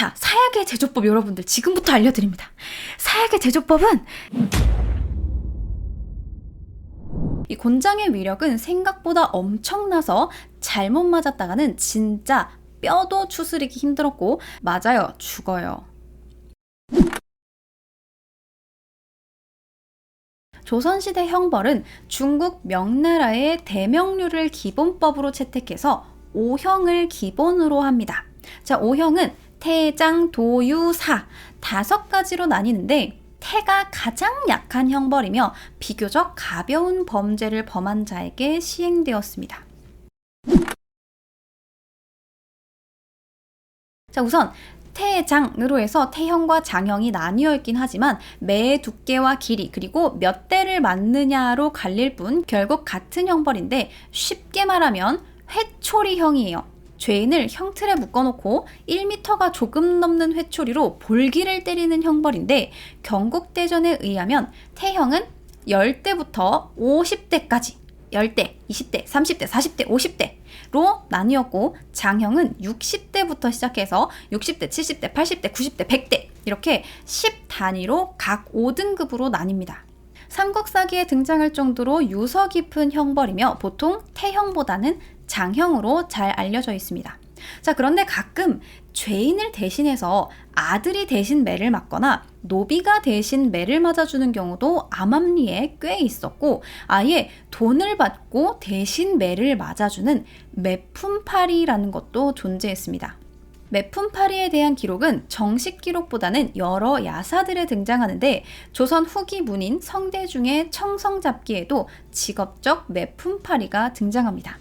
자, 사약의 제조법 여러분들 지금부터 알려드립니다. 사약의 제조법은 이 곤장의 위력은 생각보다 엄청나서 잘못 맞았다가는 진짜 뼈도 추스리기 힘들었고, 맞아요, 죽어요. 조선시대 형벌은 중국 명나라의 대명류를 기본법으로 채택해서 5형을 기본으로 합니다. 자, 5형은 태장, 도유, 사 5가지로 나뉘는데, 태가 가장 약한 형벌이며 비교적 가벼운 범죄를 범한 자에게 시행되었습니다. 자, 우선 태장으로 해서 태형과 장형이 나뉘어 있긴 하지만 매의 두께와 길이 그리고 몇 대를 맞느냐로 갈릴 뿐 결국 같은 형벌인데, 쉽게 말하면 회초리형이에요. 죄인을 형틀에 묶어놓고 1m가 조금 넘는 회초리로 볼기를 때리는 형벌인데, 경국대전에 의하면 태형은 10대부터 50대까지 10대, 20대, 30대, 40대, 50대로 나뉘었고, 장형은 60대부터 시작해서 60대, 70대, 80대, 90대, 100대 이렇게 10단위로 각 5등급으로 나뉩니다. 삼국사기에 등장할 정도로 유서 깊은 형벌이며 보통 태형보다는 장형으로 잘 알려져 있습니다. 자, 그런데 가끔 죄인을 대신해서 아들이 대신 매를 맞거나 노비가 대신 매를 맞아주는 경우도 암암리에 꽤 있었고, 아예 돈을 받고 대신 매를 맞아주는 매품팔이라는 것도 존재했습니다. 매품팔이에 대한 기록은 정식 기록보다는 여러 야사들에 등장하는데, 조선 후기 문인 성대중의 청성잡기에도 직업적 매품팔이가 등장합니다.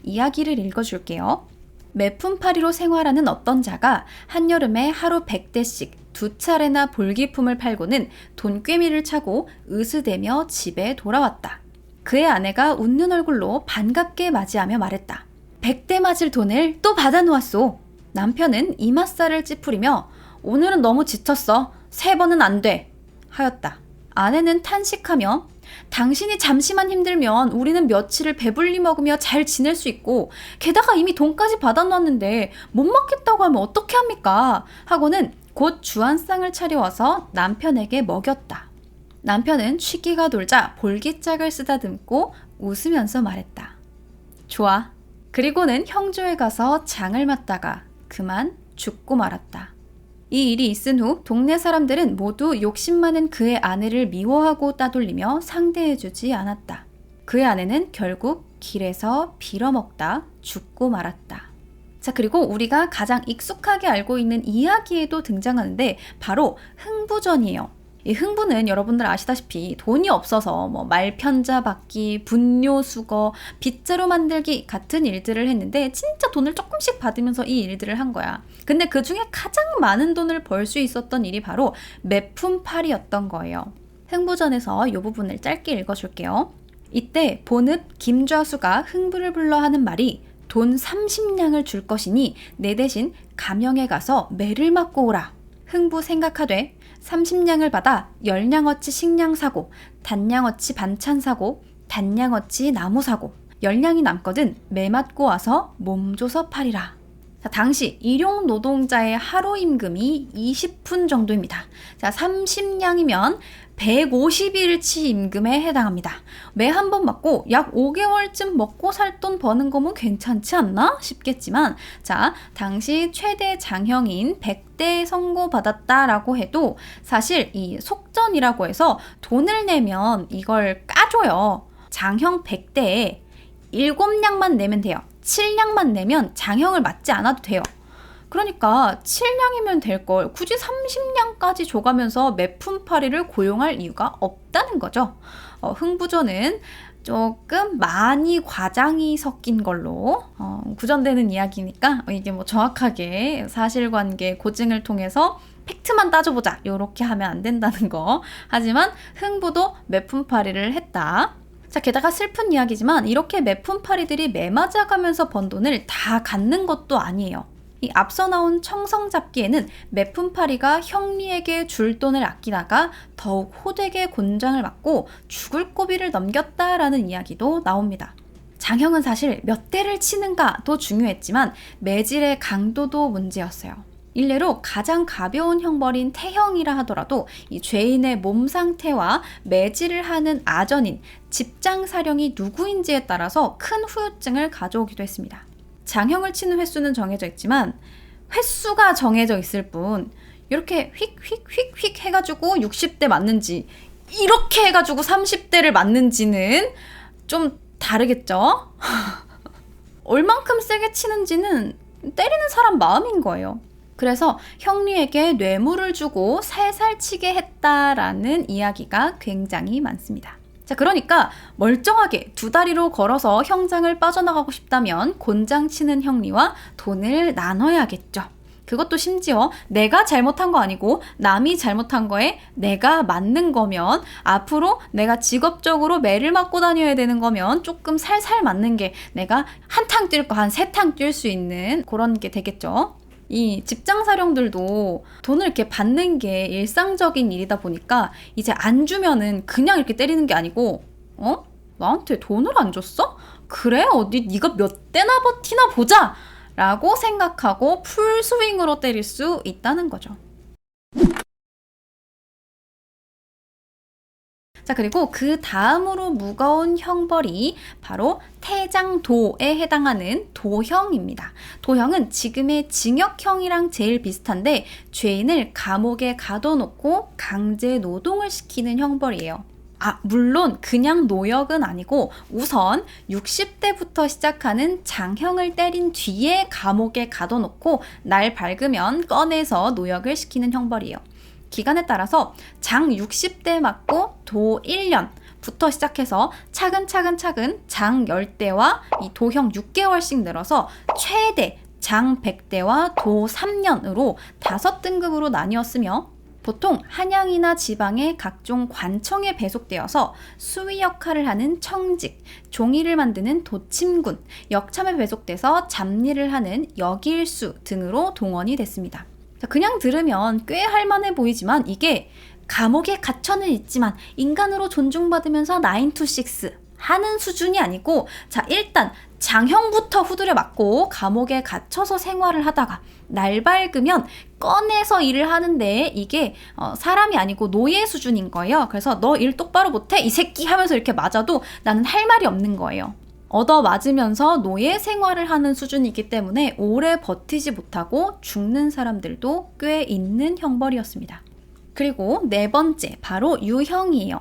이야기를 읽어줄게요. 매품팔이로 생활하는 어떤 자가 한여름에 하루 100대씩 2차례나 볼기품을 팔고는 돈꾀미를 차고 으스대며 집에 돌아왔다. 그의 아내가 웃는 얼굴로 반갑게 맞이하며 말했다. 100대 맞을 돈을 또 받아놓았소. 남편은 이맛살을 찌푸리며 오늘은 너무 지쳤어. 3번은 안 돼. 하였다. 아내는 탄식하며 당신이 잠시만 힘들면 우리는 며칠을 배불리 먹으며 잘 지낼 수 있고, 게다가 이미 돈까지 받아놨는데 못 먹겠다고 하면 어떻게 합니까? 하고는 곧 주안상을 차려와서 남편에게 먹였다. 남편은 취기가 돌자 볼기짝을 쓰다듬고 웃으면서 말했다. 좋아. 그리고는 형조에 가서 장을 맞다가 그만 죽고 말았다. 이 일이 있은 후 동네 사람들은 모두 욕심 많은 그의 아내를 미워하고 따돌리며 상대해주지 않았다. 그의 아내는 결국 길에서 빌어먹다 죽고 말았다. 자, 그리고 우리가 가장 익숙하게 알고 있는 이야기에도 등장하는데 바로 흥부전이에요. 이 흥부는 여러분들 아시다시피 돈이 없어서 말편자 받기, 분뇨 수거, 빗자루 만들기 같은 일들을 했는데 진짜 돈을 조금씩 받으면서 이 일들을 한 거야. 근데 그 중에 가장 많은 돈을 벌 수 있었던 일이 바로 매품팔이였던 거예요. 흥부전에서 이 부분을 짧게 읽어줄게요. 이때 본읍 김좌수가 흥부를 불러 하는 말이 돈 30냥을 줄 것이니 내 대신 감영에 가서 매를 맞고 오라. 흥부 생각하되 30냥을 받아 10냥어치 식량 사고, 단냥어치 반찬 사고, 단냥어치 나무 사고, 10냥이 남거든 매 맞고 와서 몸 줘서 팔이라. 자, 당시 일용 노동자의 하루 임금이 20푼 정도입니다. 자, 30냥이면 150일치 임금에 해당합니다. 매 한 번 맞고 약 5개월쯤 먹고 살 돈 버는 거면 괜찮지 않나 싶겠지만, 자, 당시 최대 장형인 100대 선고받았다라고 해도 사실 이 속전이라고 해서 돈을 내면 이걸 까줘요. 장형 100대에 7냥만 내면 돼요. 7냥만 내면 장형을 맞지 않아도 돼요. 그러니까 7냥이면 될걸 굳이 30냥까지 줘가면서 매품팔이를 고용할 이유가 없다는 거죠. 흥부전은 조금 많이 과장이 섞인 걸로 구전되는 이야기니까 이게 정확하게 사실관계 고증을 통해서 팩트만 따져보자 이렇게 하면 안 된다는 거. 하지만 흥부도 매품팔이를 했다. 자, 게다가 슬픈 이야기지만 이렇게 매품팔이들이 매 맞아가면서 번 돈을 다 갖는 것도 아니에요. 이 앞서 나온 청성잡기에는 매품팔이가 형리에게 줄 돈을 아끼다가 더욱 호되게 곤장을 맞고 죽을 고비를 넘겼다라는 이야기도 나옵니다. 장형은 사실 몇 대를 치는가도 중요했지만 매질의 강도도 문제였어요. 일례로 가장 가벼운 형벌인 태형이라 하더라도 이 죄인의 몸 상태와 매질을 하는 아전인 집장사령이 누구인지에 따라서 큰 후유증을 가져오기도 했습니다. 장형을 치는 횟수는 정해져 있지만 횟수가 정해져 있을 뿐 이렇게 휙휙휙휙 해가지고 60대 맞는지 이렇게 해가지고 30대를 맞는지는 좀 다르겠죠? 얼만큼 세게 치는지는 때리는 사람 마음인 거예요. 그래서 형리에게 뇌물을 주고 살살 치게 했다라는 이야기가 굉장히 많습니다. 자, 그러니까 멀쩡하게 두 다리로 걸어서 형장을 빠져나가고 싶다면 곤장 치는 형리와 돈을 나눠야겠죠. 그것도 심지어 내가 잘못한 거 아니고 남이 잘못한 거에 내가 맞는 거면, 앞으로 내가 직업적으로 매를 맞고 다녀야 되는 거면 조금 살살 맞는 게 내가 한 탕 뛸 거 한 3탕 뛸 수 있는 그런 게 되겠죠. 이 집장사령들도 돈을 이렇게 받는 게 일상적인 일이다 보니까 이제 안 주면은 그냥 이렇게 때리는 게 아니고, 나한테 돈을 안 줬어? 그래? 어디 네가 몇 대나 버티나 보자! 라고 생각하고 풀스윙으로 때릴 수 있다는 거죠. 자, 그리고 그 다음으로 무거운 형벌이 바로 태장도에 해당하는 도형입니다. 도형은 지금의 징역형이랑 제일 비슷한데 죄인을 감옥에 가둬놓고 강제 노동을 시키는 형벌이에요. 물론 그냥 노역은 아니고 우선 60대부터 시작하는 장형을 때린 뒤에 감옥에 가둬놓고 날 밝으면 꺼내서 노역을 시키는 형벌이에요. 기간에 따라서 장 60대 맞고 도 1년부터 시작해서 차근차근 장 10대와 이 도형 6개월씩 늘어서 최대 장 100대와 도 3년으로 5등급으로 나뉘었으며, 보통 한양이나 지방의 각종 관청에 배속되어서 수위 역할을 하는 청직, 종이를 만드는 도침군, 역참에 배속돼서 잡일을 하는 역일수 등으로 동원이 됐습니다. 그냥 들으면 꽤 할만해 보이지만 이게 감옥에 갇혀는 있지만 인간으로 존중받으면서 9 to 6 하는 수준이 아니고, 자, 일단 장형부터 후드려 맞고 감옥에 갇혀서 생활을 하다가 날 밝으면 꺼내서 일을 하는데 이게 사람이 아니고 노예 수준인 거예요. 그래서 너 일 똑바로 못해? 이 새끼 하면서 이렇게 맞아도 나는 할 말이 없는 거예요. 얻어 맞으면서 노예 생활을 하는 수준이기 때문에 오래 버티지 못하고 죽는 사람들도 꽤 있는 형벌이었습니다. 그리고 네 번째, 바로 유형이에요.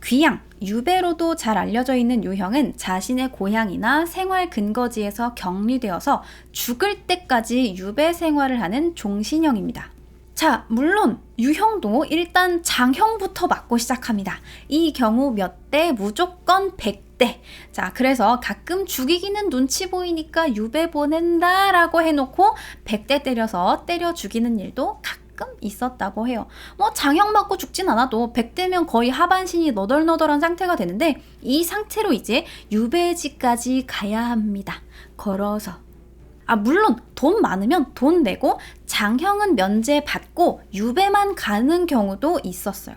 귀양, 유배로도 잘 알려져 있는 유형은 자신의 고향이나 생활 근거지에서 격리되어서 죽을 때까지 유배 생활을 하는 종신형입니다. 자, 물론 유형도 일단 장형부터 맞고 시작합니다. 이 경우 몇 대? 무조건 100대. 자, 그래서 가끔 죽이기는 눈치 보이니까 유배 보낸다 라고 해놓고 100대 때려서 때려 죽이는 일도 가끔 있었다고 해요. 장형 맞고 죽진 않아도 100대면 거의 하반신이 너덜너덜한 상태가 되는데 이 상태로 이제 유배지까지 가야 합니다. 걸어서. 물론 돈 많으면 돈 내고 장형은 면제받고 유배만 가는 경우도 있었어요.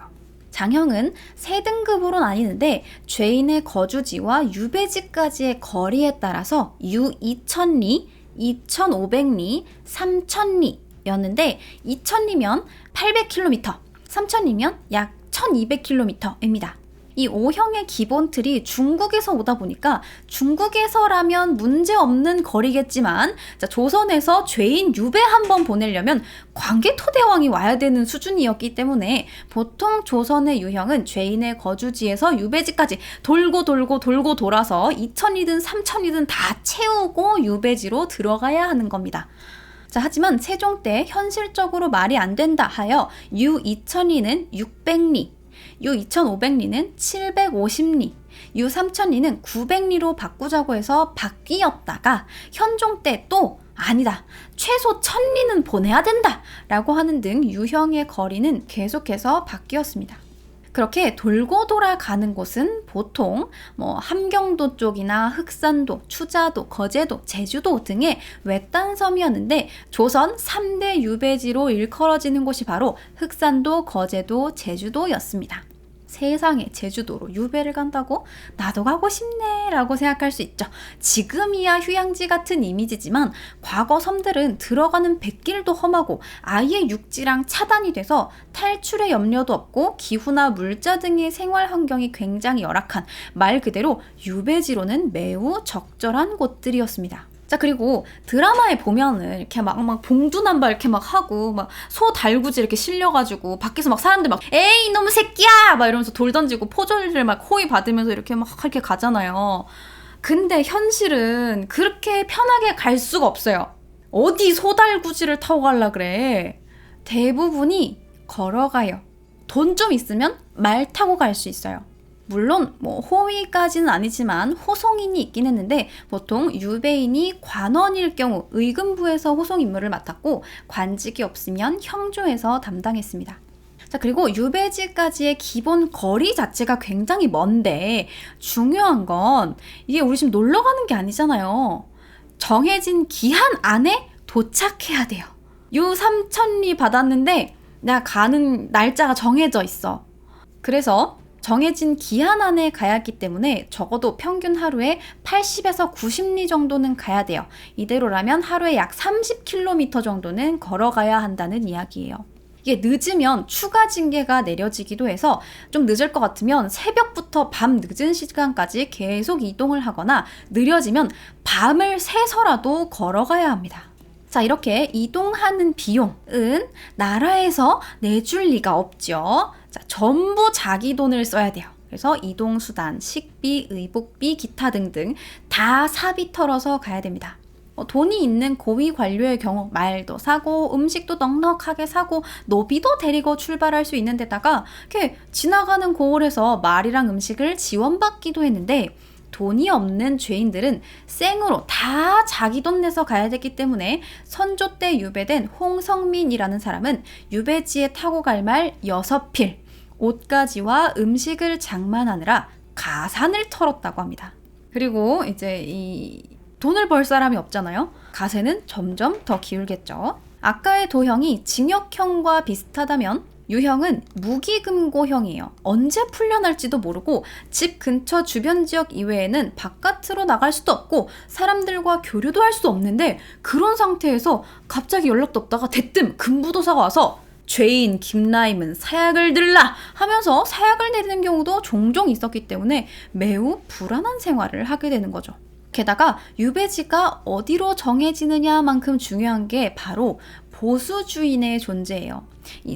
장형은 3등급으로 나뉘는데 죄인의 거주지와 유배지까지의 거리에 따라서 유2000리, 2500리, 3000리 였는데 2000리면 800km, 3000리면 약 1200km입니다. 이 5형의 기본 틀이 중국에서 오다 보니까 중국에서라면 문제없는 거리겠지만, 자, 조선에서 죄인 유배 한번 보내려면 광개토대왕이 와야 되는 수준이었기 때문에 보통 조선의 유형은 죄인의 거주지에서 유배지까지 돌고 돌아서 2000이든 3000이든 다 채우고 유배지로 들어가야 하는 겁니다. 자, 하지만 세종 때 현실적으로 말이 안 된다 하여 유2000리는 600리, 유2500리는 750리, 유3000리는 900리로 바꾸자고 해서 바뀌었다가 현종 때 또 아니다, 최소 1000리는 보내야 된다 라고 하는 등 유형의 거리는 계속해서 바뀌었습니다. 그렇게 돌고 돌아가는 곳은 보통 함경도 쪽이나 흑산도, 추자도, 거제도, 제주도 등의 외딴 섬이었는데 조선 3대 유배지로 일컬어지는 곳이 바로 흑산도, 거제도, 제주도였습니다. 세상에 제주도로 유배를 간다고? 나도 가고 싶네 라고 생각할 수 있죠. 지금이야 휴양지 같은 이미지지만 과거 섬들은 들어가는 뱃길도 험하고 아예 육지랑 차단이 돼서 탈출의 염려도 없고 기후나 물자 등의 생활 환경이 굉장히 열악한 말 그대로 유배지로는 매우 적절한 곳들이었습니다. 자, 그리고 드라마에 보면은 이렇게 막 봉두남발 이렇게 막 하고 막 소 달구지 이렇게 실려가지고 밖에서 막 사람들 막 에이 이놈의 새끼야 막 이러면서 돌 던지고 포졸을 막 호의 받으면서 이렇게 막 이렇게 가잖아요. 근데 현실은 그렇게 편하게 갈 수가 없어요. 어디 소 달구지를 타고 갈라 그래. 대부분이 걸어가요. 돈 좀 있으면 말 타고 갈 수 있어요. 물론 호위까지는 아니지만 호송인이 있긴 했는데 보통 유배인이 관원일 경우 의금부에서 호송 임무를 맡았고 관직이 없으면 형조에서 담당했습니다. 자, 그리고 유배지까지의 기본 거리 자체가 굉장히 먼데 중요한 건 이게 우리 지금 놀러 가는 게 아니잖아요. 정해진 기한 안에 도착해야 돼요. 요 3,000리 받았는데 내가 가는 날짜가 정해져 있어. 그래서 정해진 기한 안에 가야 하기 때문에 적어도 평균 하루에 80에서 90리 정도는 가야 돼요. 이대로라면 하루에 약 30km 정도는 걸어가야 한다는 이야기예요. 이게 늦으면 추가 징계가 내려지기도 해서 좀 늦을 것 같으면 새벽부터 밤 늦은 시간까지 계속 이동을 하거나 느려지면 밤을 새서라도 걸어가야 합니다. 자, 이렇게 이동하는 비용은 나라에서 내줄 리가 없죠. 자, 전부 자기 돈을 써야 돼요. 그래서 이동수단, 식비, 의복비, 기타 등등 다 사비 털어서 가야 됩니다. 돈이 있는 고위 관료의 경우 말도 사고 음식도 넉넉하게 사고 노비도 데리고 출발할 수 있는 데다가 이렇게 지나가는 고을에서 말이랑 음식을 지원받기도 했는데 돈이 없는 죄인들은 생으로 다 자기 돈 내서 가야 되기 때문에 선조 때 유배된 홍성민이라는 사람은 유배지에 타고 갈 말 6필, 옷가지와 음식을 장만하느라 가산을 털었다고 합니다. 그리고 이제 이 돈을 벌 사람이 없잖아요. 가세는 점점 더 기울겠죠. 아까의 도형이 징역형과 비슷하다면 유형은 무기금고형이에요. 언제 풀려날지도 모르고 집 근처 주변 지역 이외에는 바깥으로 나갈 수도 없고 사람들과 교류도 할 수 없는데 그런 상태에서 갑자기 연락도 없다가 대뜸 금부도사가 와서 죄인 김라임은 사약을 들라 하면서 사약을 내리는 경우도 종종 있었기 때문에 매우 불안한 생활을 하게 되는 거죠. 게다가 유배지가 어디로 정해지느냐만큼 중요한 게 바로 보수주인의 존재예요.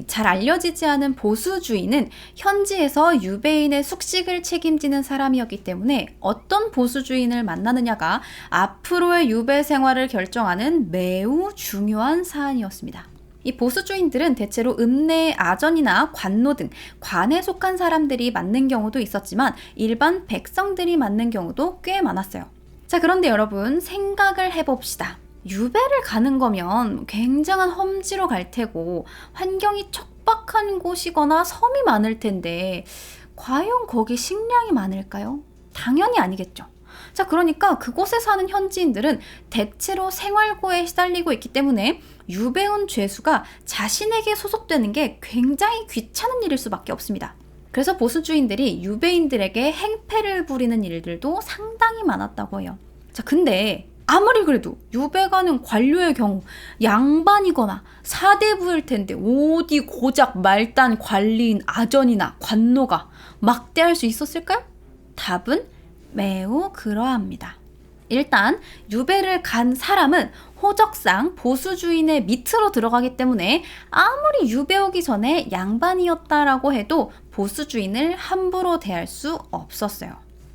잘 알려지지 않은 보수주인은 현지에서 유배인의 숙식을 책임지는 사람이었기 때문에 어떤 보수주인을 만나느냐가 앞으로의 유배 생활을 결정하는 매우 중요한 사안이었습니다. 이 보수주인들은 대체로 읍내 아전이나 관노 등 관에 속한 사람들이 맡는 경우도 있었지만 일반 백성들이 맡는 경우도 꽤 많았어요. 자, 그런데 여러분 생각을 해봅시다. 유배를 가는 거면 굉장한 험지로 갈 테고 환경이 척박한 곳이거나 섬이 많을 텐데 과연 거기 식량이 많을까요? 당연히 아니겠죠. 자, 그러니까 그곳에 사는 현지인들은 대체로 생활고에 시달리고 있기 때문에 유배온 죄수가 자신에게 소속되는 게 굉장히 귀찮은 일일 수밖에 없습니다. 그래서 보수주인들이 유배인들에게 행패를 부리는 일들도 상당히 많았다고 해요. 자, 근데 아무리 그래도 유배 가는 관료의 경우 양반이거나 사대부일 텐데 어디 고작 말단 관리인 아전이나 관노가 막대할 수 있었을까요? 답은 매우 그러합니다. 일단 유배를 간 사람은 호적상 보수주인의 밑으로 들어가기 때문에 아무리 유배 오기 전에 양반이었다라고 해도 보수주인을 함부로 대할 수 없었어요.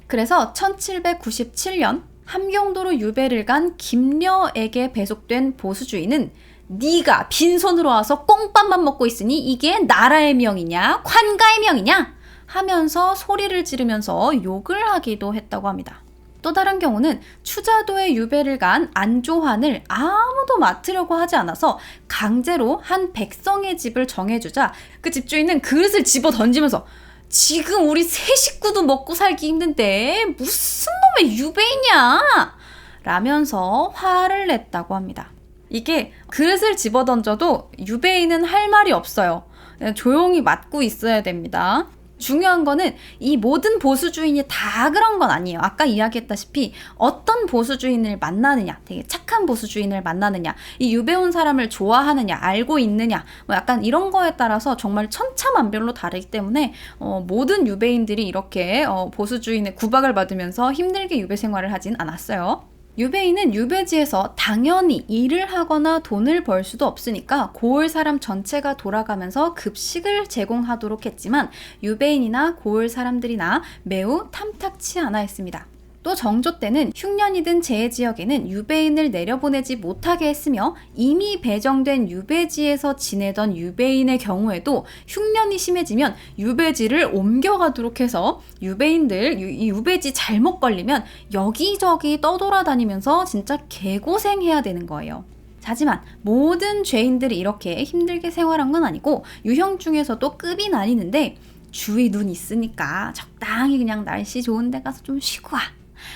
그래서 1797년 함경도로 유배를 간 김려에게 배속된 보수주인은 네가 빈손으로 와서 꽁밥만 먹고 있으니 이게 나라의 명이냐 관가의 명이냐 하면서 소리를 지르면서 욕을 하기도 했다고 합니다. 또 다른 경우는 추자도에 유배를 간 안조환을 아무도 맡으려고 하지 않아서 강제로 한 백성의 집을 정해주자 그 집주인은 그릇을 집어 던지면서 지금 우리 세 식구도 먹고 살기 힘든데 무슨 놈의 유배이냐 라면서 화를 냈다고 합니다. 이게 그릇을 집어던져도 유배인은 할 말이 없어요. 조용히 맞고 있어야 됩니다. 중요한 거는 이 모든 보수주의인이 다 그런 건 아니에요. 아까 이야기했다시피 어떤 보수주의인을 만나느냐, 되게 착한 보수주의인을 만나느냐, 이 유배온 사람을 좋아하느냐, 알고 있느냐, 뭐 약간 이런 거에 따라서 정말 천차만별로 다르기 때문에 모든 유배인들이 이렇게 보수주의인의 구박을 받으면서 힘들게 유배 생활을 하진 않았어요. 유배인은 유배지에서 당연히 일을 하거나 돈을 벌 수도 없으니까 고을 사람 전체가 돌아가면서 급식을 제공하도록 했지만 유배인이나 고을 사람들이나 매우 탐탁치 않아 했습니다. 또 정조 때는 흉년이든 재해지역에는 유배인을 내려보내지 못하게 했으며 이미 배정된 유배지에서 지내던 유배인의 경우에도 흉년이 심해지면 유배지를 옮겨가도록 해서 유배인들 이 유배지 잘못 걸리면 여기저기 떠돌아다니면서 진짜 개고생해야 되는 거예요. 하지만 모든 죄인들이 이렇게 힘들게 생활한 건 아니고 유형 중에서도 급이 나뉘는데 주위 눈 있으니까 적당히 그냥 날씨 좋은 데 가서 좀 쉬고 와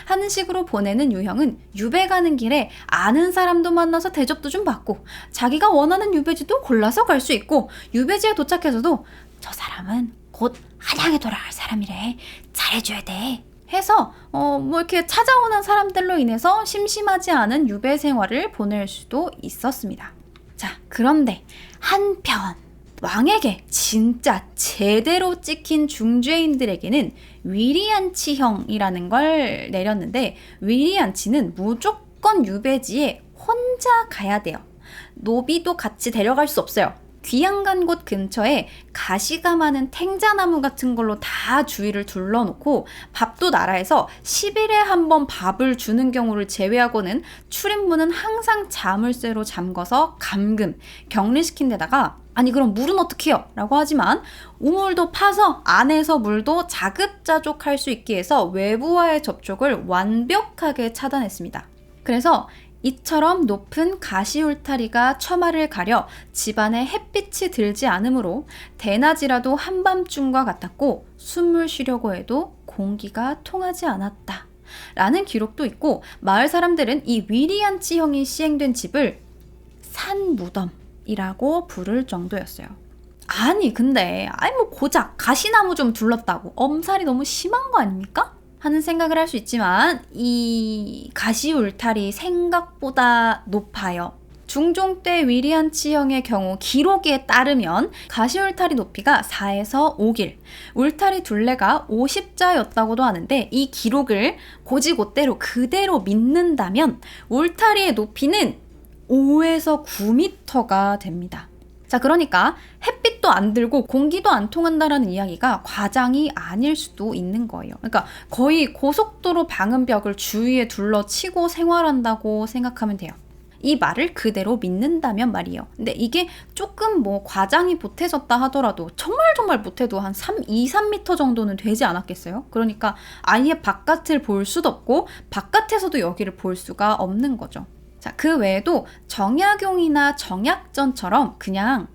하는 식으로 보내는 유형은 유배 가는 길에 아는 사람도 만나서 대접도 좀 받고 자기가 원하는 유배지도 골라서 갈 수 있고 유배지에 도착해서도 저 사람은 곧 한양에 돌아갈 사람이래 잘해줘야 돼 해서 뭐 이렇게 찾아오는 사람들로 인해서 심심하지 않은 유배 생활을 보낼 수도 있었습니다. 자, 그런데 한편 왕에게 진짜 제대로 찍힌 중죄인들에게는 위리안치형이라는 걸 내렸는데 위리안치는 무조건 유배지에 혼자 가야 돼요. 노비도 같이 데려갈 수 없어요. 귀양 간 곳 근처에 가시가 많은 탱자나무 같은 걸로 다 주위를 둘러놓고 밥도 나라에서 10일에 한 번 밥을 주는 경우를 제외하고는 출입문은 항상 자물쇠로 잠궈서 감금, 격리시킨 데다가 아니 그럼 물은 어떻게 해요? 라고 하지만 우물도 파서 안에서 물도 자급자족할 수 있게 해서 외부와의 접촉을 완벽하게 차단했습니다. 그래서 이처럼 높은 가시 울타리가 처마를 가려 집안에 햇빛이 들지 않으므로 대낮이라도 한밤중과 같았고 숨을 쉬려고 해도 공기가 통하지 않았다 라는 기록도 있고 마을 사람들은 이 위리안치형이 시행된 집을 산무덤이라고 부를 정도였어요. 아니 근데 뭐 고작 가시나무 좀 둘렀다고 엄살이 너무 심한 거 아닙니까? 하는 생각을 할 수 있지만 이 가시 울타리 생각보다 높아요. 중종 때 위리안치형의 경우 기록에 따르면 가시 울타리 높이가 4에서 5길, 울타리 둘레가 50자였다고도 하는데 이 기록을 고지고대로 그대로 믿는다면 울타리의 높이는 5에서 9m가 됩니다. 자, 그러니까 햇빛도 안 들고 공기도 안 통한다라는 이야기가 과장이 아닐 수도 있는 거예요. 그러니까 거의 고속도로 방음벽을 주위에 둘러치고 생활한다고 생각하면 돼요. 이 말을 그대로 믿는다면 말이에요. 근데 이게 조금 뭐 과장이 보태졌다 하더라도 정말 못해도 한 2-3m 정도는 되지 않았겠어요? 그러니까 아예 바깥을 볼 수도 없고 바깥에서도 여기를 볼 수가 없는 거죠. 자, 그 외에도 정약용이나 정약전처럼 그냥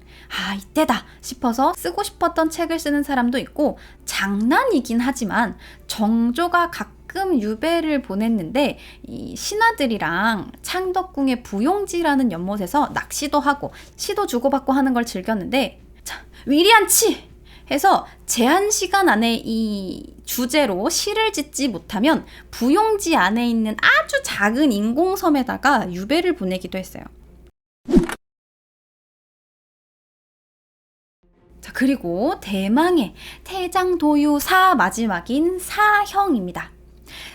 이때다 싶어서 쓰고 싶었던 책을 쓰는 사람도 있고 장난이긴 하지만 정조가 가끔 유배를 보냈는데 이 신하들이랑 창덕궁의 부용지라는 연못에서 낚시도 하고 시도 주고받고 하는 걸 즐겼는데 자, 위리안치! 해서 제한 시간 안에 이 주제로 시를 짓지 못하면 부용지 안에 있는 아주 작은 인공섬에다가 유배를 보내기도 했어요. 자, 그리고 대망의 태장도유사 마지막인 사형입니다.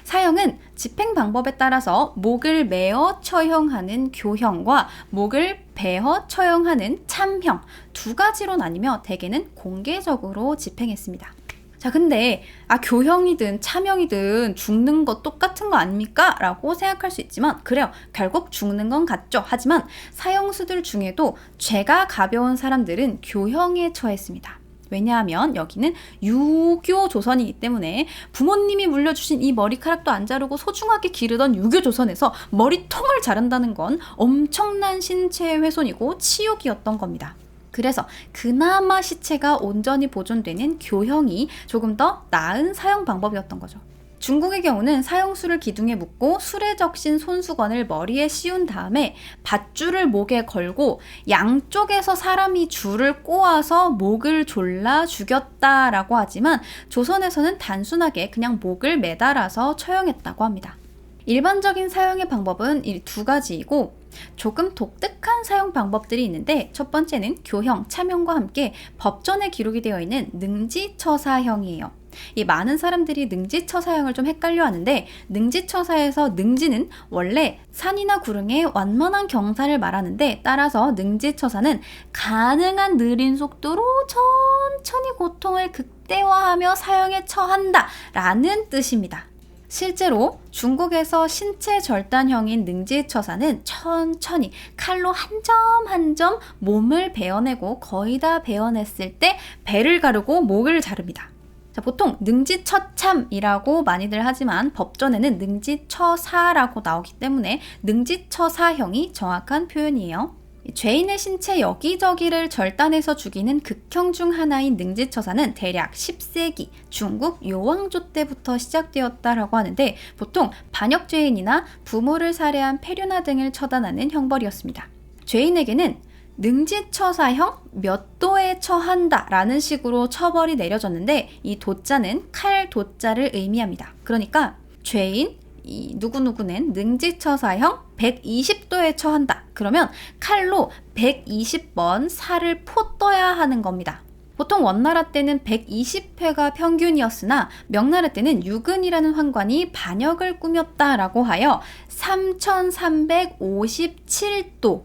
사형은 집행 방법에 따라서 목을 매어 처형하는 교형과 목을 베어 처형하는 참형 두 가지로 나뉘며 대개는 공개적으로 집행했습니다. 자, 근데 교형이든 참형이든 죽는 거 똑같은 거 아닙니까? 라고 생각할 수 있지만 그래요. 결국 죽는 건 같죠. 하지만 사형수들 중에도 죄가 가벼운 사람들은 교형에 처했습니다. 왜냐하면 여기는 유교 조선이기 때문에 부모님이 물려주신 이 머리카락도 안 자르고 소중하게 기르던 유교 조선에서 머리통을 자른다는 건 엄청난 신체 훼손이고 치욕이었던 겁니다. 그래서 그나마 시체가 온전히 보존되는 교형이 조금 더 나은 사형 방법이었던 거죠. 중국의 경우는 사형수를 기둥에 묶고 술에 적신 손수건을 머리에 씌운 다음에 밧줄을 목에 걸고 양쪽에서 사람이 줄을 꼬아서 목을 졸라 죽였다라고 하지만 조선에서는 단순하게 그냥 목을 매달아서 처형했다고 합니다. 일반적인 사형의 방법은 이 두 가지이고 조금 독특한 사형 방법들이 있는데 첫 번째는 교형, 참형과 함께 법전에 기록이 되어 있는 능지처사형이에요. 이 많은 사람들이 능지처사형을 좀 헷갈려 하는데 능지처사에서 능지는 원래 산이나 구릉의 완만한 경사를 말하는데 따라서 능지처사는 가능한 느린 속도로 천천히 고통을 극대화하며 사형에 처한다 라는 뜻입니다. 실제로 중국에서 신체 절단형인 능지처사는 천천히 칼로 한 점 한 점 몸을 베어내고 거의 다 베어냈을 때 배를 가르고 목을 자릅니다. 자, 보통 능지처참이라고 많이들 하지만 법전에는 능지처사라고 나오기 때문에 능지처사형이 정확한 표현이에요. 죄인의 신체 여기저기를 절단해서 죽이는 극형 중 하나인 능지처사는 대략 10세기 중국 요왕조 때부터 시작되었다라고 하는데 보통 반역죄인이나 부모를 살해한 폐륜화 등을 처단하는 형벌이었습니다. 죄인에게는 능지처사형 몇 도에 처한다 라는 식으로 처벌이 내려졌는데 이 도자는 칼 도자를 의미합니다. 그러니까 죄인 이 누구누구는 능지처사형 120도에 처한다. 그러면 칼로 120번 살을 포떠야 하는 겁니다. 보통 원나라 때는 120회가 평균이었으나 명나라 때는 유근이라는 환관이 반역을 꾸몄다라고 하여 3357도,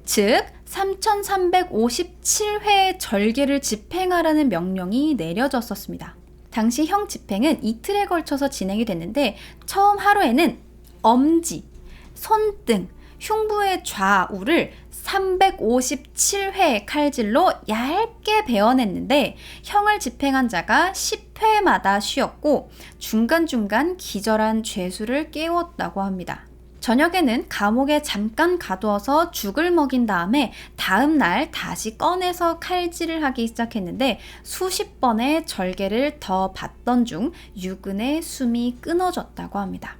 즉 3357회의 절개를 집행하라는 명령이 내려졌었습니다. 당시 형 집행은 이틀에 걸쳐서 진행이 됐는데 처음 하루에는 엄지, 손등, 흉부의 좌우를 357회 칼질로 얇게 베어냈는데 형을 집행한 자가 10회마다 쉬었고 중간중간 기절한 죄수를 깨웠다고 합니다. 저녁에는 감옥에 잠깐 가두어서 죽을 먹인 다음에 다음 날 다시 꺼내서 칼질을 하기 시작했는데 수십 번의 절개를 더 받던 중 유근의 숨이 끊어졌다고 합니다.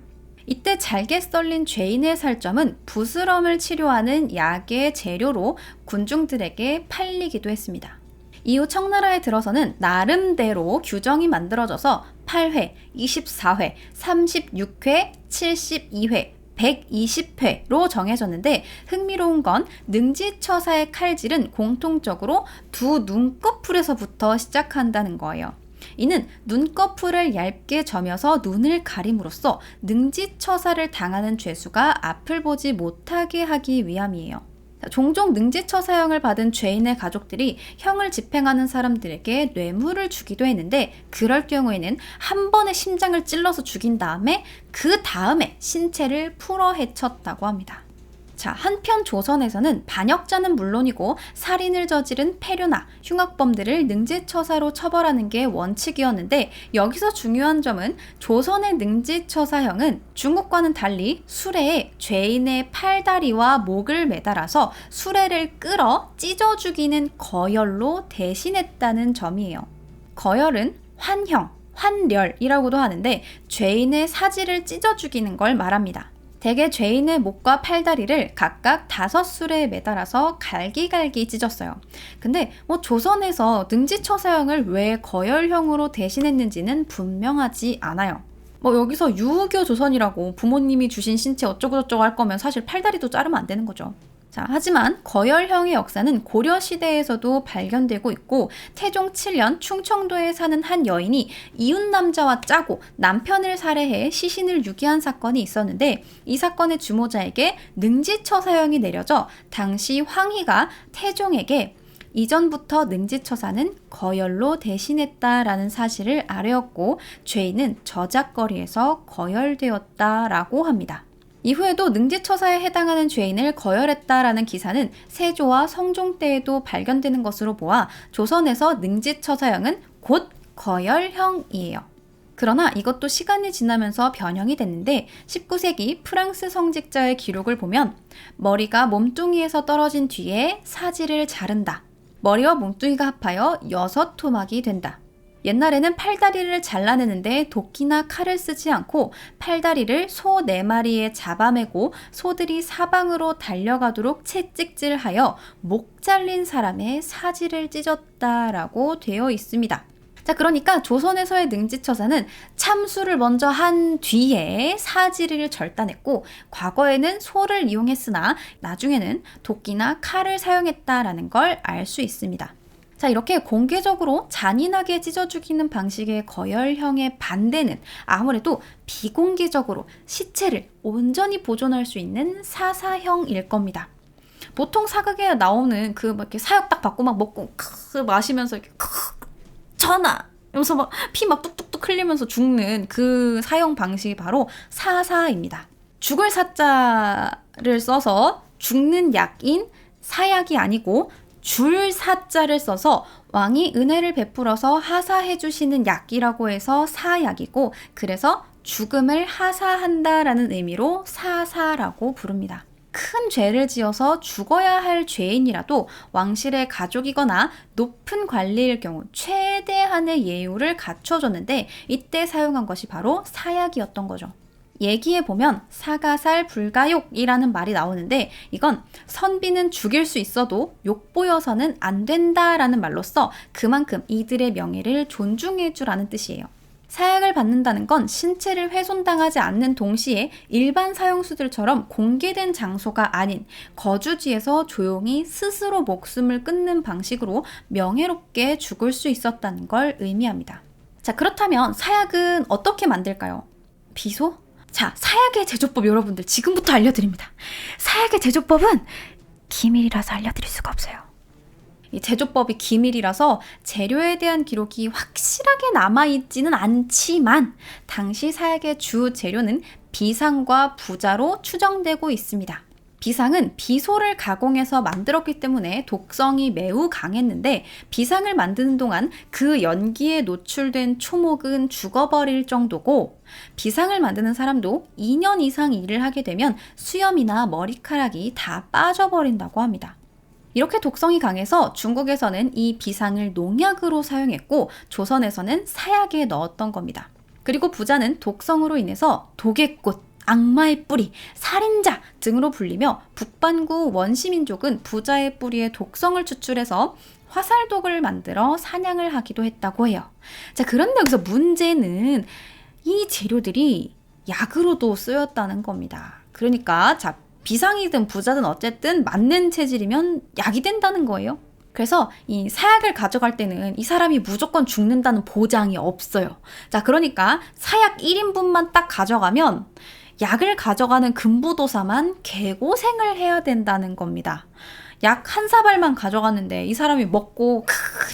이때 잘게 썰린 죄인의 살점은 부스럼을 치료하는 약의 재료로 군중들에게 팔리기도 했습니다. 이후 청나라에 들어서는 나름대로 규정이 만들어져서 8회, 24회, 36회, 72회, 120회로 정해졌는데 흥미로운 건 능지처사의 칼질은 공통적으로 두 눈꺼풀에서부터 시작한다는 거예요. 이는 눈꺼풀을 얇게 점여서 눈을 가림으로써 능지처사를 당하는 죄수가 앞을 보지 못하게 하기 위함이에요. 종종 능지처사형을 받은 죄인의 가족들이 형을 집행하는 사람들에게 뇌물을 주기도 했는데 그럴 경우에는 한 번에 심장을 찔러서 죽인 다음에 그 다음에 신체를 풀어 헤쳤다고 합니다. 자, 한편 조선에서는 반역자는 물론이고 살인을 저지른 폐륜화, 흉악범들을 능지처사로 처벌하는 게 원칙이었는데 여기서 중요한 점은 조선의 능지처사형은 중국과는 달리 수레에 죄인의 팔다리와 목을 매달아서 수레를 끌어 찢어 죽이는 거열로 대신했다는 점이에요. 거열은 환형, 환렬이라고도 하는데 죄인의 사지를 찢어 죽이는 걸 말합니다. 대개 죄인의 목과 팔다리를 각각 5수레에 매달아서 갈기갈기 찢었어요. 근데 조선에서 능지처사형을 왜 거열형으로 대신했는지는 분명하지 않아요. 여기서 유교 조선이라고 부모님이 주신 신체 어쩌고저쩌고 할 거면 사실 팔다리도 자르면 안 되는 거죠. 자, 하지만 거열형의 역사는 고려시대에서도 발견되고 있고 태종 7년 충청도에 사는 한 여인이 이웃 남자와 짜고 남편을 살해해 시신을 유기한 사건이 있었는데 이 사건의 주모자에게 능지처사형이 내려져 당시 황희가 태종에게 이전부터 능지처사는 거열로 대신했다라는 사실을 아뢰었고 죄인은 저작거리에서 거열되었다라고 합니다. 이후에도 능지처사에 해당하는 죄인을 거열했다라는 기사는 세조와 성종 때에도 발견되는 것으로 보아 조선에서 능지처사형은 곧 거열형이에요. 그러나 이것도 시간이 지나면서 변형이 됐는데 19세기 프랑스 성직자의 기록을 보면 머리가 몸뚱이에서 떨어진 뒤에 사지를 자른다. 머리와 몸뚱이가 합하여 6토막이 된다. 옛날에는 팔다리를 잘라내는데 도끼나 칼을 쓰지 않고 팔다리를 소 4마리에 잡아매고 소들이 사방으로 달려가도록 채찍질하여 목 잘린 사람의 사지를 찢었다라고 되어 있습니다. 자, 그러니까 조선에서의 능지처사는 참수를 먼저 한 뒤에 사지를 절단했고, 과거에는 소를 이용했으나 나중에는 도끼나 칼을 사용했다라는 걸 알 수 있습니다. 자, 이렇게 공개적으로 잔인하게 찢어 죽이는 방식의 거열형의 반대는 아무래도 비공개적으로 시체를 온전히 보존할 수 있는 사사형일 겁니다. 보통 사극에 나오는 그 막 이렇게 사역 딱 받고 막 먹고 마시면서 이렇게 전하! 이러면서 막 피 막 뚝뚝뚝 흘리면서 죽는 그 사형 방식이 바로 사사입니다. 죽을 사자를 써서 죽는 약인 사약이 아니고 줄 사자를 써서 왕이 은혜를 베풀어서 하사해 주시는 약이라고 해서 사약이고, 그래서 죽음을 하사한다라는 의미로 사사라고 부릅니다. 큰 죄를 지어서 죽어야 할 죄인이라도 왕실의 가족이거나 높은 관리일 경우 최대한의 예우를 갖춰줬는데, 이때 사용한 것이 바로 사약이었던 거죠. 얘기에 보면 사가살 불가욕이라는 말이 나오는데, 이건 선비는 죽일 수 있어도 욕보여서는 안 된다라는 말로써 그만큼 이들의 명예를 존중해 주라는 뜻이에요. 사약을 받는다는 건 신체를 훼손당하지 않는 동시에 일반 사형수들처럼 공개된 장소가 아닌 거주지에서 조용히 스스로 목숨을 끊는 방식으로 명예롭게 죽을 수 있었다는 걸 의미합니다. 자, 그렇다면 사약은 어떻게 만들까요? 비소? 자, 사약의 제조법 여러분들 지금부터 알려드립니다. 사약의 제조법은 기밀이라서 알려드릴 수가 없어요. 이 제조법이 기밀이라서 재료에 대한 기록이 확실하게 남아있지는 않지만, 당시 사약의 주 재료는 비상과 부자로 추정되고 있습니다. 비상은 비소를 가공해서 만들었기 때문에 독성이 매우 강했는데, 비상을 만드는 동안 그 연기에 노출된 초목은 죽어버릴 정도고, 비상을 만드는 사람도 2년 이상 일을 하게 되면 수염이나 머리카락이 다 빠져버린다고 합니다. 이렇게 독성이 강해서 중국에서는 이 비상을 농약으로 사용했고, 조선에서는 사약에 넣었던 겁니다. 그리고 부자는 독성으로 인해서 도개꽃, 악마의 뿌리, 살인자 등으로 불리며, 북반구 원시민족은 부자의 뿌리에 독성을 추출해서 화살독을 만들어 사냥을 하기도 했다고 해요. 자, 그런데 여기서 문제는 이 재료들이 약으로도 쓰였다는 겁니다. 그러니까 비상이든 부자든 어쨌든 맞는 체질이면 약이 된다는 거예요. 그래서 이 사약을 가져갈 때는 이 사람이 무조건 죽는다는 보장이 없어요. 자, 그러니까 사약 1인분만 딱 가져가면 약을 가져가는 금부도사만 개고생을 해야 된다는 겁니다. 약 한 사발만 가져갔는데 이 사람이 먹고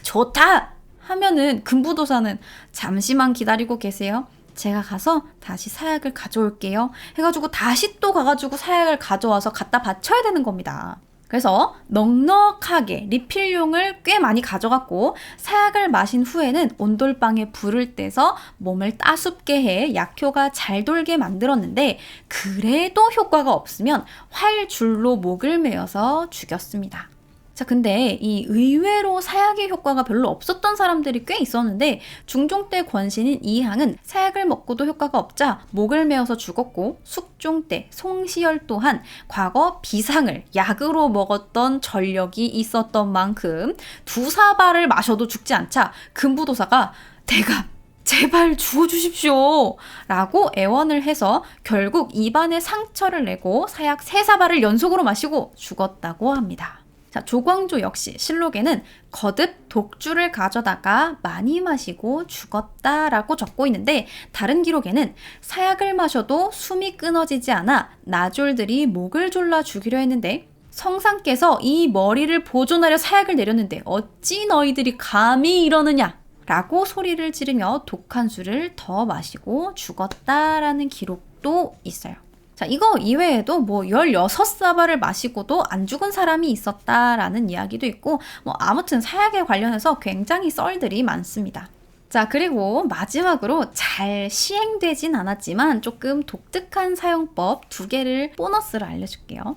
좋다 하면은 금부도사는 잠시만 기다리고 계세요. 제가 가서 다시 사약을 가져올게요 해가지고 다시 또 가가지고 사약을 가져와서 갖다 바쳐야 되는 겁니다. 그래서 넉넉하게 리필용을 꽤 많이 가져갔고, 사약을 마신 후에는 온돌방에 불을 떼서 몸을 따숩게 해 약효가 잘 돌게 만들었는데, 그래도 효과가 없으면 활줄로 목을 메어서 죽였습니다. 자, 근데 이 의외로 사약의 효과가 별로 없었던 사람들이 꽤 있었는데, 중종 때 권신인 이항은 사약을 먹고도 효과가 없자 목을 메어서 죽었고, 숙종 때 송시열 또한 과거 비상을 약으로 먹었던 전력이 있었던 만큼 2사발을 마셔도 죽지 않자 금부도사가 대감 제발 죽어주십시오 라고 애원을 해서 결국 입안에 상처를 내고 사약 3사발을 연속으로 마시고 죽었다고 합니다. 자, 조광조 역시 실록에는 거듭 독주를 가져다가 많이 마시고 죽었다라고 적고 있는데, 다른 기록에는 사약을 마셔도 숨이 끊어지지 않아 나졸들이 목을 졸라 죽이려 했는데, 성상께서 이 머리를 보존하려 사약을 내렸는데 어찌 너희들이 감히 이러느냐 라고 소리를 지르며 독한 술을 더 마시고 죽었다라는 기록도 있어요. 자, 이거 이외에도 16사발을 마시고도 안 죽은 사람이 있었다라는 이야기도 있고, 아무튼 사약에 관련해서 굉장히 썰들이 많습니다. 자, 그리고 마지막으로 잘 시행되진 않았지만 조금 독특한 사용법 2개를 보너스로 알려줄게요.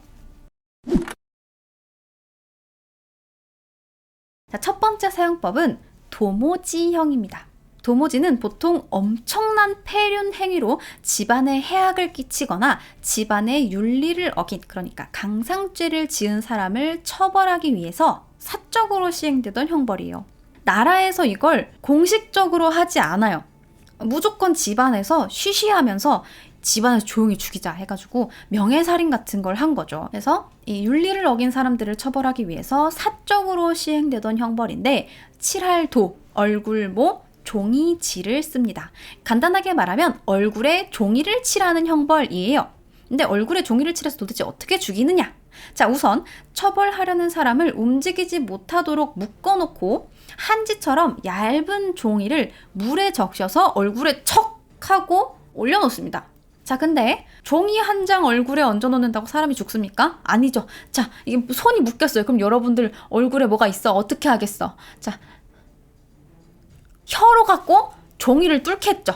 자, 첫 번째 사용법은 도모지형입니다. 도모지는 보통 엄청난 폐륜 행위로 집안에 해악을 끼치거나 집안의 윤리를 어긴, 그러니까 강상죄를 지은 사람을 처벌하기 위해서 사적으로 시행되던 형벌이에요. 나라에서 이걸 공식적으로 하지 않아요. 무조건 집안에서 쉬쉬하면서 집안에서 조용히 죽이자 해가지고 명예살인 같은 걸 한 거죠. 그래서 이 윤리를 어긴 사람들을 처벌하기 위해서 사적으로 시행되던 형벌인데, 칠할도, 얼굴모, 종이질을 씁니다. 간단하게 말하면 얼굴에 종이를 칠하는 형벌이에요. 근데 얼굴에 종이를 칠해서 도대체 어떻게 죽이느냐? 자, 우선 처벌하려는 사람을 움직이지 못하도록 묶어놓고 한지처럼 얇은 종이를 물에 적셔서 얼굴에 척 하고 올려놓습니다. 자, 근데 종이 한 장 얼굴에 얹어놓는다고 사람이 죽습니까? 아니죠. 자, 이게 손이 묶였어요. 그럼 여러분들 얼굴에 뭐가 있어? 어떻게 하겠어? 자, 혀로 갖고 종이를 뚫겠죠.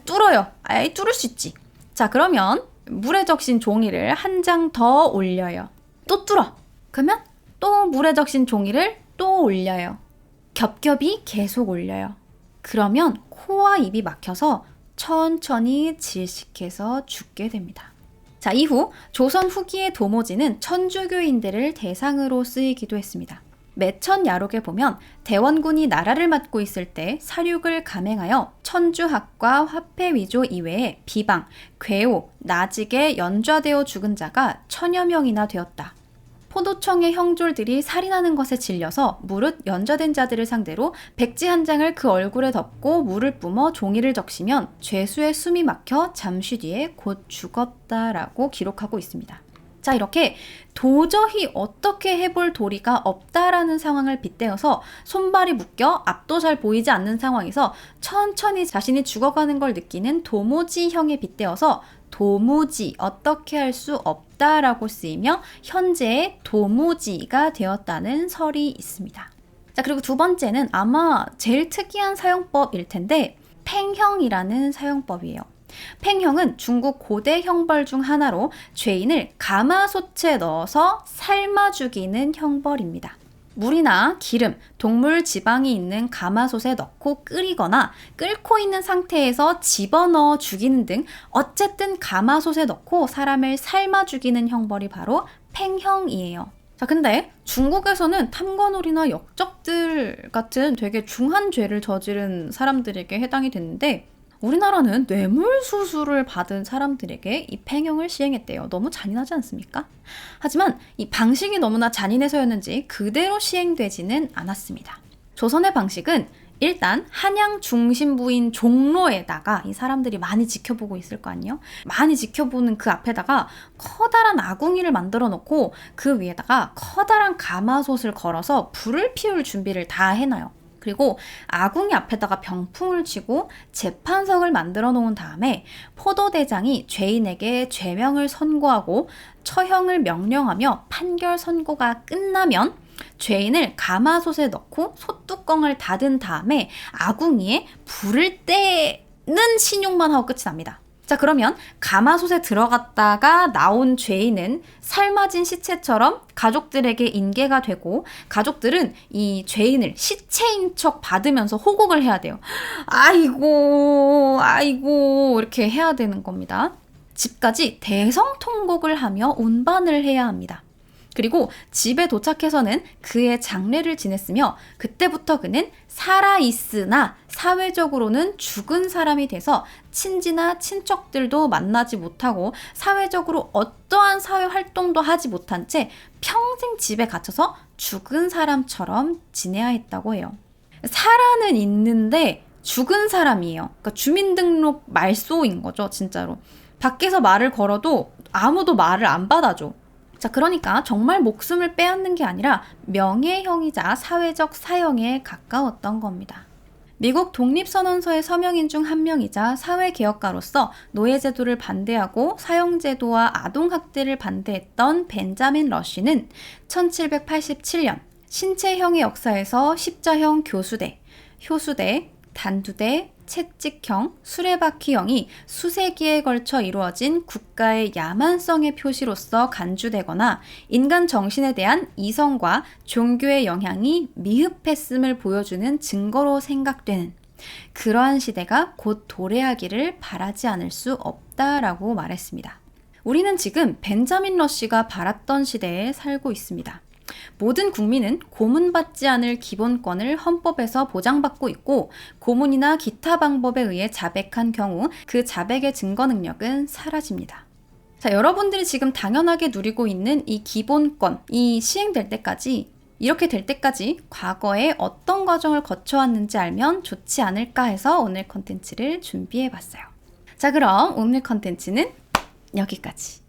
뚫어요. 뚫을 수 있지. 자, 그러면 물에 적신 종이를 한 장 더 올려요. 또 뚫어. 그러면 또 물에 적신 종이를 또 올려요. 겹겹이 계속 올려요. 그러면 코와 입이 막혀서 천천히 질식해서 죽게 됩니다. 자, 이후 조선 후기의 도모지는 천주교인들을 대상으로 쓰이기도 했습니다. 매천야록에 보면 대원군이 나라를 맡고 있을 때 사륙을 감행하여 천주학과 화폐위조 이외에 비방, 괴오, 나직에 연좌되어 죽은 자가 1000여 명이나 되었다. 포도청의 형졸들이 살인하는 것에 질려서 무릇 연좌된 자들을 상대로 백지 한 장을 그 얼굴에 덮고 물을 뿜어 종이를 적시면 죄수의 숨이 막혀 잠시 뒤에 곧 죽었다라고 기록하고 있습니다. 자, 이렇게 도저히 어떻게 해볼 도리가 없다라는 상황을 빗대어서 손발이 묶여 앞도 잘 보이지 않는 상황에서 천천히 자신이 죽어가는 걸 느끼는 도모지형에 빗대어서 도무지, 어떻게 할 수 없다라고 쓰이며 현재의 도무지가 되었다는 설이 있습니다. 자, 그리고 두 번째는 아마 제일 특이한 사용법일 텐데 팽형이라는 사용법이에요. 팽형은 중국 고대 형벌 중 하나로 죄인을 가마솥에 넣어서 삶아 죽이는 형벌입니다. 물이나 기름, 동물 지방이 있는 가마솥에 넣고 끓이거나 끓고 있는 상태에서 집어넣어 죽이는 등 어쨌든 가마솥에 넣고 사람을 삶아 죽이는 형벌이 바로 팽형이에요. 자, 근데 중국에서는 탐관오리나 역적들 같은 되게 중한 죄를 저지른 사람들에게 해당이 됐는데 우리나라는 뇌물수수를 받은 사람들에게 이 팽형을 시행했대요. 너무 잔인하지 않습니까? 하지만 이 방식이 너무나 잔인해서였는지 그대로 시행되지는 않았습니다. 조선의 방식은 일단 한양 중심부인 종로에다가 이 사람들이 많이 지켜보고 있을 거 아니에요? 많이 지켜보는 그 앞에다가 커다란 아궁이를 만들어 놓고 그 위에다가 커다란 가마솥을 걸어서 불을 피울 준비를 다 해놔요. 그리고 아궁이 앞에다가 병풍을 치고 재판석을 만들어 놓은 다음에 포도대장이 죄인에게 죄명을 선고하고 처형을 명령하며 판결 선고가 끝나면 죄인을 가마솥에 넣고 솥뚜껑을 닫은 다음에 아궁이에 불을 떼는 신용만 하고 끝이 납니다. 자, 그러면 가마솥에 들어갔다가 나온 죄인은 삶아진 시체처럼 가족들에게 인계가 되고 가족들은 이 죄인을 시체인 척 받으면서 호곡을 해야 돼요. 아이고 아이고 이렇게 해야 되는 겁니다. 집까지 대성통곡을 하며 운반을 해야 합니다. 그리고 집에 도착해서는 그의 장례를 지냈으며 그때부터 그는 살아있으나 사회적으로는 죽은 사람이 돼서 친지나 친척들도 만나지 못하고 사회적으로 어떠한 사회 활동도 하지 못한 채 평생 집에 갇혀서 죽은 사람처럼 지내야 했다고 해요. 살아는 있는데 죽은 사람이에요. 그러니까 주민등록 말소인 거죠, 진짜로. 밖에서 말을 걸어도 아무도 말을 안 받아줘. 자, 그러니까 정말 목숨을 빼앗는 게 아니라 명예형이자 사회적 사형에 가까웠던 겁니다. 미국 독립선언서의 서명인 중 한 명이자 사회개혁가로서 노예제도를 반대하고 사형제도와 아동학대를 반대했던 벤자민 러쉬는 1787년 신체형의 역사에서 십자형 교수대, 효수대, 단두대, 채찍형, 수레바퀴형이 수세기에 걸쳐 이루어진 국가의 야만성의 표시로서 간주되거나 인간 정신에 대한 이성과 종교의 영향이 미흡했음을 보여주는 증거로 생각되는 그러한 시대가 곧 도래하기를 바라지 않을 수 없다라고 말했습니다. 우리는 지금 벤자민 러시가 바랐던 시대에 살고 있습니다. 모든 국민은 고문받지 않을 기본권을 헌법에서 보장받고 있고 고문이나 기타 방법에 의해 자백한 경우 그 자백의 증거 능력은 사라집니다. 자, 여러분들이 지금 당연하게 누리고 있는 이 기본권이 시행될 때까지 이렇게 될 때까지 과거에 어떤 과정을 거쳐왔는지 알면 좋지 않을까 해서 오늘 컨텐츠를 준비해봤어요. 자, 그럼 오늘 컨텐츠는 여기까지.